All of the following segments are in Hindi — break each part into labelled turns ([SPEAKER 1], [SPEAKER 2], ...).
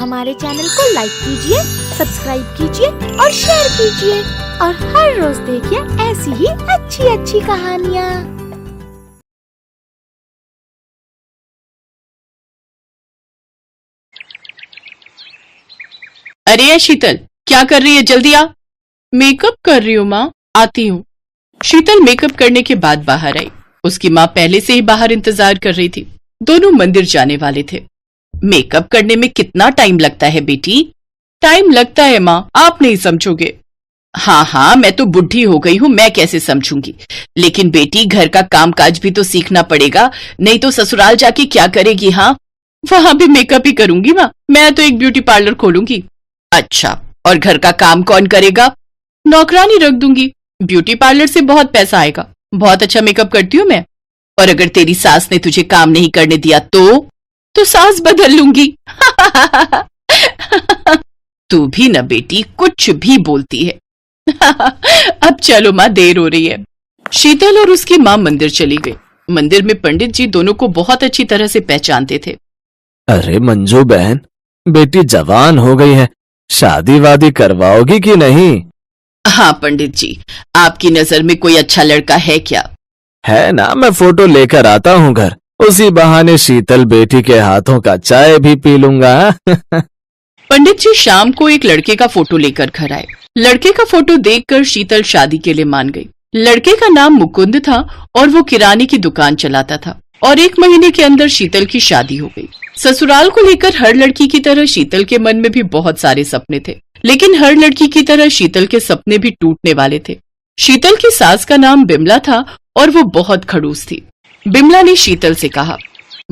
[SPEAKER 1] हमारे चैनल को लाइक कीजिए, सब्सक्राइब कीजिए और शेयर कीजिए और हर रोज देखिए ऐसी ही अच्छी अच्छी कहानियाँ।
[SPEAKER 2] अरे यार शीतल, क्या कर रही है? जल्दी आ। मेकअप कर रही हूँ माँ, आती हूँ। शीतल मेकअप करने के बाद बाहर आई। उसकी माँ पहले से ही बाहर इंतजार कर रही थी। दोनों मंदिर जाने वाले थे। मेकअप करने में कितना टाइम लगता है बेटी? टाइम लगता है माँ, आप नहीं समझोगे। हाँ हाँ, मैं तो बुढ़ी हो गई हूँ, मैं कैसे समझूंगी। लेकिन बेटी, घर का कामकाज भी तो सीखना पड़ेगा, नहीं तो ससुराल जाके क्या करेगी? हाँ, वहां भी मेकअप ही करूंगी माँ। मैं तो एक ब्यूटी पार्लर खोलूंगी। अच्छा, और घर का काम कौन करेगा? नौकरानी रख दूंगी। ब्यूटी पार्लर से बहुत पैसा आएगा। बहुत अच्छा मेकअप करती हूँ मैं। और अगर तेरी सास ने तुझे काम नहीं करने दिया तो सास बदल लूंगी। तू भी न बेटी, कुछ भी बोलती है। अब चलो माँ, देर हो रही है। शीतल और उसकी माँ मंदिर चली गई। मंदिर में पंडित जी दोनों को बहुत अच्छी तरह से पहचानते थे।
[SPEAKER 3] अरे मंजू बहन, बेटी जवान हो गई है, शादी वादी करवाओगी कि नहीं?
[SPEAKER 2] हाँ पंडित जी, आपकी नजर में कोई अच्छा लड़का है क्या?
[SPEAKER 3] है ना, मैं फोटो लेकर आता हूँ घर। उसी बहाने शीतल बेटी के हाथों का चाय भी पी लूंगा।
[SPEAKER 2] पंडित जी शाम को एक लड़के का फोटो लेकर घर आए। लड़के का फोटो देखकर शीतल शादी के लिए मान गई। लड़के का नाम मुकुंद था और वो किराने की दुकान चलाता था। और 1 महीने के अंदर शीतल की शादी हो गई। ससुराल को लेकर हर लड़की की तरह शीतल के मन में भी बहुत सारे सपने थे, लेकिन हर लड़की की तरह शीतल के सपने भी टूटने वाले थे। शीतल की सास का नाम बिमला था और वो बहुत खड़ूस थी। बिमला ने शीतल से कहा,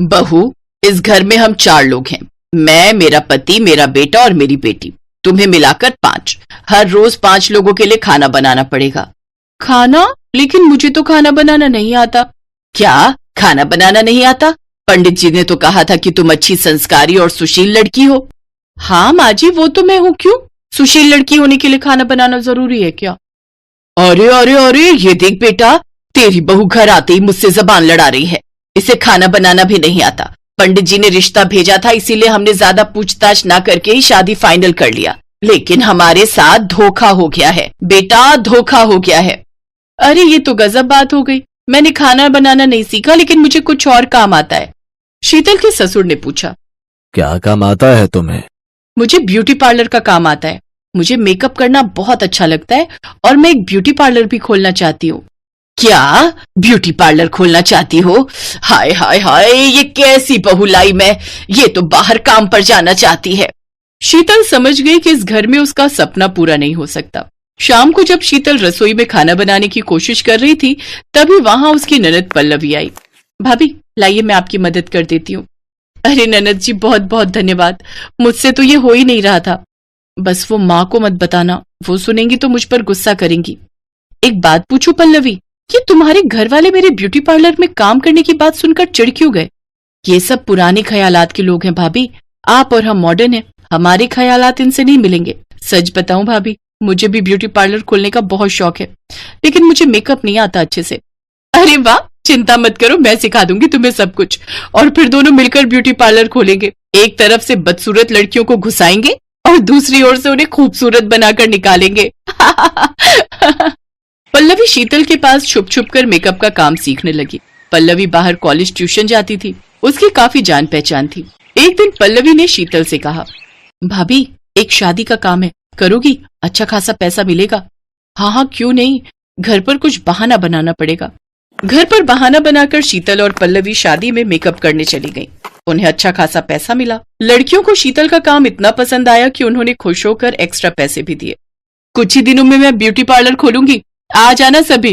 [SPEAKER 2] बहू, इस घर में हम 4 लोग हैं। मैं, मेरा पति, मेरा बेटा और मेरी बेटी। तुम्हें मिलाकर 5। हर रोज 5 लोगों के लिए खाना बनाना पड़ेगा। खाना? लेकिन मुझे तो खाना बनाना नहीं आता। क्या खाना बनाना नहीं आता? पंडित जी ने तो कहा था कि तुम अच्छी संस्कारी और सुशील लड़की हो। हाँ माँ जी, वो तो मैं हूँ। क्यों, सुशील लड़की होने के लिए खाना बनाना जरूरी है क्या? अरे अरे अरे, ये देख बेटा, तेरी बहू घर आते ही मुझसे जबान लड़ा रही है। इसे खाना बनाना भी नहीं आता। पंडित जी ने रिश्ता भेजा था, इसीलिए हमने ज्यादा पूछताछ ना करके ही शादी फाइनल कर लिया। लेकिन हमारे साथ धोखा हो गया है बेटा, धोखा हो गया है। अरे ये तो गजब बात हो गई। मैंने खाना बनाना नहीं सीखा, लेकिन मुझे कुछ और काम आता है। शीतल के ससुर ने पूछा,
[SPEAKER 3] क्या काम आता है तुम्हें?
[SPEAKER 2] मुझे ब्यूटी पार्लर का काम आता है। मुझे मेकअप करना बहुत अच्छा लगता है और मैं एक ब्यूटी पार्लर भी खोलना चाहती हूँ। क्या ब्यूटी पार्लर खोलना चाहती हो? हाय हाय हाय, ये कैसी बहू लाई मैं। ये तो बाहर काम पर जाना चाहती है। शीतल समझ गई कि इस घर में उसका सपना पूरा नहीं हो सकता। शाम को जब शीतल रसोई में खाना बनाने की कोशिश कर रही थी, तभी वहां उसकी ननद पल्लवी आई। भाभी लाइए, मैं आपकी मदद कर देती हूँ। अरे ननद जी, बहुत बहुत धन्यवाद। मुझसे तो ये हो ही नहीं रहा था। बस वो माँ को मत बताना, वो सुनेंगी तो मुझ पर गुस्सा करेंगी। एक बात पूछूं पल्लवी, ये तुम्हारे घर वाले मेरे ब्यूटी पार्लर में काम करने की बात सुनकर चिढ़ क्यों गए? ये सब पुराने ख्यालात के लोग हैं भाभी। आप और हम मॉडर्न हैं, हमारे ख्यालात इनसे नहीं मिलेंगे। सच बताऊं भाभी, मुझे भी ब्यूटी पार्लर खोलने का बहुत शौक है, लेकिन मुझे मेकअप नहीं आता अच्छे से। अरे वाह, चिंता मत करो, मैं सिखा दूंगी तुम्हें सब कुछ। और फिर दोनों मिलकर ब्यूटी पार्लर खोलेंगे। एक तरफ से बदसूरत लड़कियों को घुसाएंगे और दूसरी ओर से उन्हें खूबसूरत बनाकर निकालेंगे। पल्लवी शीतल के पास छुप छुप कर मेकअप का काम सीखने लगी। पल्लवी बाहर कॉलेज ट्यूशन जाती थी, उसकी काफी जान पहचान थी। एक दिन पल्लवी ने शीतल से कहा, भाभी एक शादी का काम है, करोगी? अच्छा खासा पैसा मिलेगा। हाँ हाँ, क्यों नहीं, घर पर कुछ बहाना बनाना पड़ेगा। घर पर बहाना बनाकर शीतल और पल्लवी शादी में मेकअप करने चली गईं। उन्हें अच्छा खासा पैसा मिला। लड़कियों को शीतल का काम इतना पसंद आया कि उन्होंने खुश होकर एक्स्ट्रा पैसे भी दिए। कुछ ही दिनों में मैं ब्यूटी पार्लर खोलूंगी, आ जाना सभी।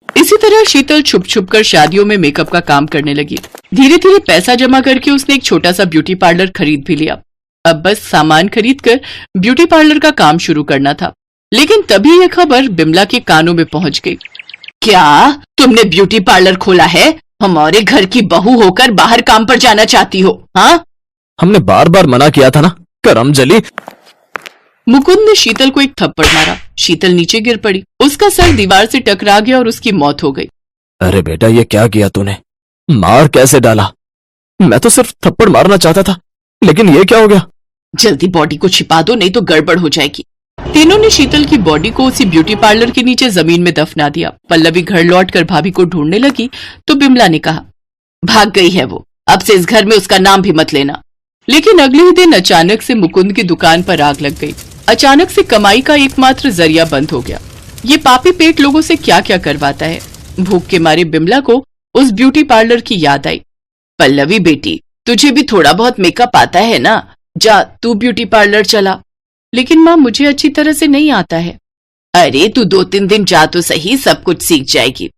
[SPEAKER 2] इसी तरह शीतल छुप छुप कर शादियों में मेकअप का काम करने लगी। धीरे धीरे पैसा जमा करके उसने एक छोटा सा ब्यूटी पार्लर खरीद भी लिया। अब बस सामान खरीद कर ब्यूटी पार्लर का काम शुरू करना था। लेकिन तभी यह खबर बिमला के कानों में पहुंच गई। क्या तुमने ब्यूटी पार्लर खोला है? हमारे घर की बहू होकर बाहर काम पर जाना चाहती हो? हाँ,
[SPEAKER 3] हमने बार बार मना किया था ना, करम जली।
[SPEAKER 2] मुकुंद ने शीतल को एक थप्पड़ मारा। शीतल नीचे गिर पड़ी, उसका सर दीवार से टकरा गया और उसकी मौत हो गई।
[SPEAKER 3] अरे बेटा, ये क्या किया तूने? मार कैसे डाला? मैं तो सिर्फ थप्पड़ मारना चाहता था, लेकिन ये क्या हो गया?
[SPEAKER 2] जल्दी बॉडी को छिपा दो, नहीं तो गड़बड़ हो जाएगी। तीनों ने शीतल की बॉडी को उसी ब्यूटी पार्लर के नीचे जमीन में दफना दिया। पल्लवी घर लौटकर भाभी को ढूंढने लगी तो बिमला ने कहा, भाग गई है वो, अब से इस घर में उसका नाम भी मत लेना। लेकिन अगले ही दिन अचानक से मुकुंद की दुकान पर आग लग गई। अचानक से कमाई का एकमात्र जरिया बंद हो गया। ये पापी पेट लोगों से क्या क्या करवाता है। भूख के मारे बिमला को उस ब्यूटी पार्लर की याद आई। पल्लवी बेटी, तुझे भी थोड़ा बहुत मेकअप आता है ना, जा तू ब्यूटी पार्लर चला। लेकिन माँ, मुझे अच्छी तरह से नहीं आता है। अरे तू 2-3 दिन जा तो सही, सब कुछ सीख जाएगी।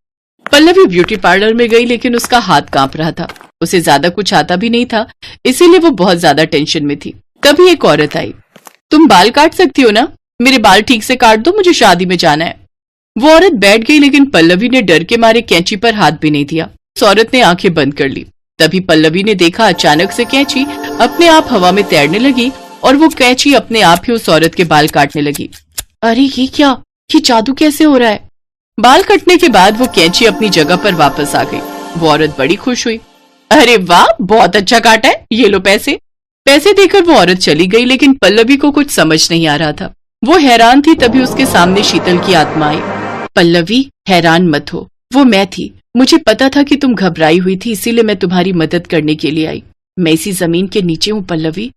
[SPEAKER 2] पल्लवी ब्यूटी पार्लर में गई, लेकिन उसका हाथ कांप रहा था। उसे ज्यादा कुछ आता भी नहीं था, इसीलिए वो बहुत ज्यादा टेंशन में थी। तभी एक औरत आई। तुम बाल काट सकती हो ना? मेरे बाल ठीक से काट दो, मुझे शादी में जाना है। वो औरत बैठ गई, लेकिन पल्लवी ने डर के मारे कैंची पर हाथ भी नहीं दिया। उस औरत ने आंखें बंद कर ली। तभी पल्लवी ने देखा अचानक से कैंची अपने आप हवा में तैरने लगी और वो कैंची अपने आप ही उस औरत के बाल काटने लगी। अरे ये क्या, ये जादू कैसे हो रहा है? बाल कटने के बाद वो कैंची अपनी जगह पर वापस आ गई। वो औरत बड़ी खुश हुई। अरे वाह, बहुत अच्छा काटा है, ये लो पैसे। पैसे देकर वो औरत चली गई, लेकिन पल्लवी को कुछ समझ नहीं आ रहा था। वो हैरान थी। तभी उसके सामने शीतल की आत्मा आई। पल्लवी, हैरान मत हो, वो मैं थी। मुझे पता था कि तुम घबराई हुई थी, इसीलिए मैं तुम्हारी मदद करने के लिए आई। मैं इसी जमीन के नीचे हूँ पल्लवी।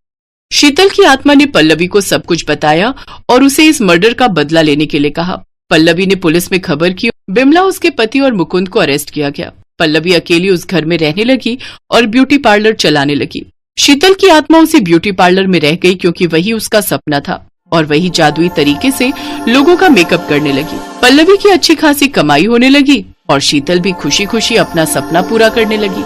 [SPEAKER 2] शीतल की आत्मा ने पल्लवी को सब कुछ बताया और उसे इस मर्डर का बदला लेने के लिए कहा। पल्लवी ने पुलिस में खबर की। बिमला, उसके पति और मुकुंद को अरेस्ट किया गया। पल्लवी अकेली उस घर में रहने लगी और ब्यूटी पार्लर चलाने लगी। शीतल की आत्मा उसी ब्यूटी पार्लर में रह गई, क्योंकि वही उसका सपना था और वही जादुई तरीके से लोगों का मेकअप करने लगी। पल्लवी की अच्छी खासी कमाई होने लगी और शीतल भी खुशी खुशी अपना सपना पूरा करने लगी।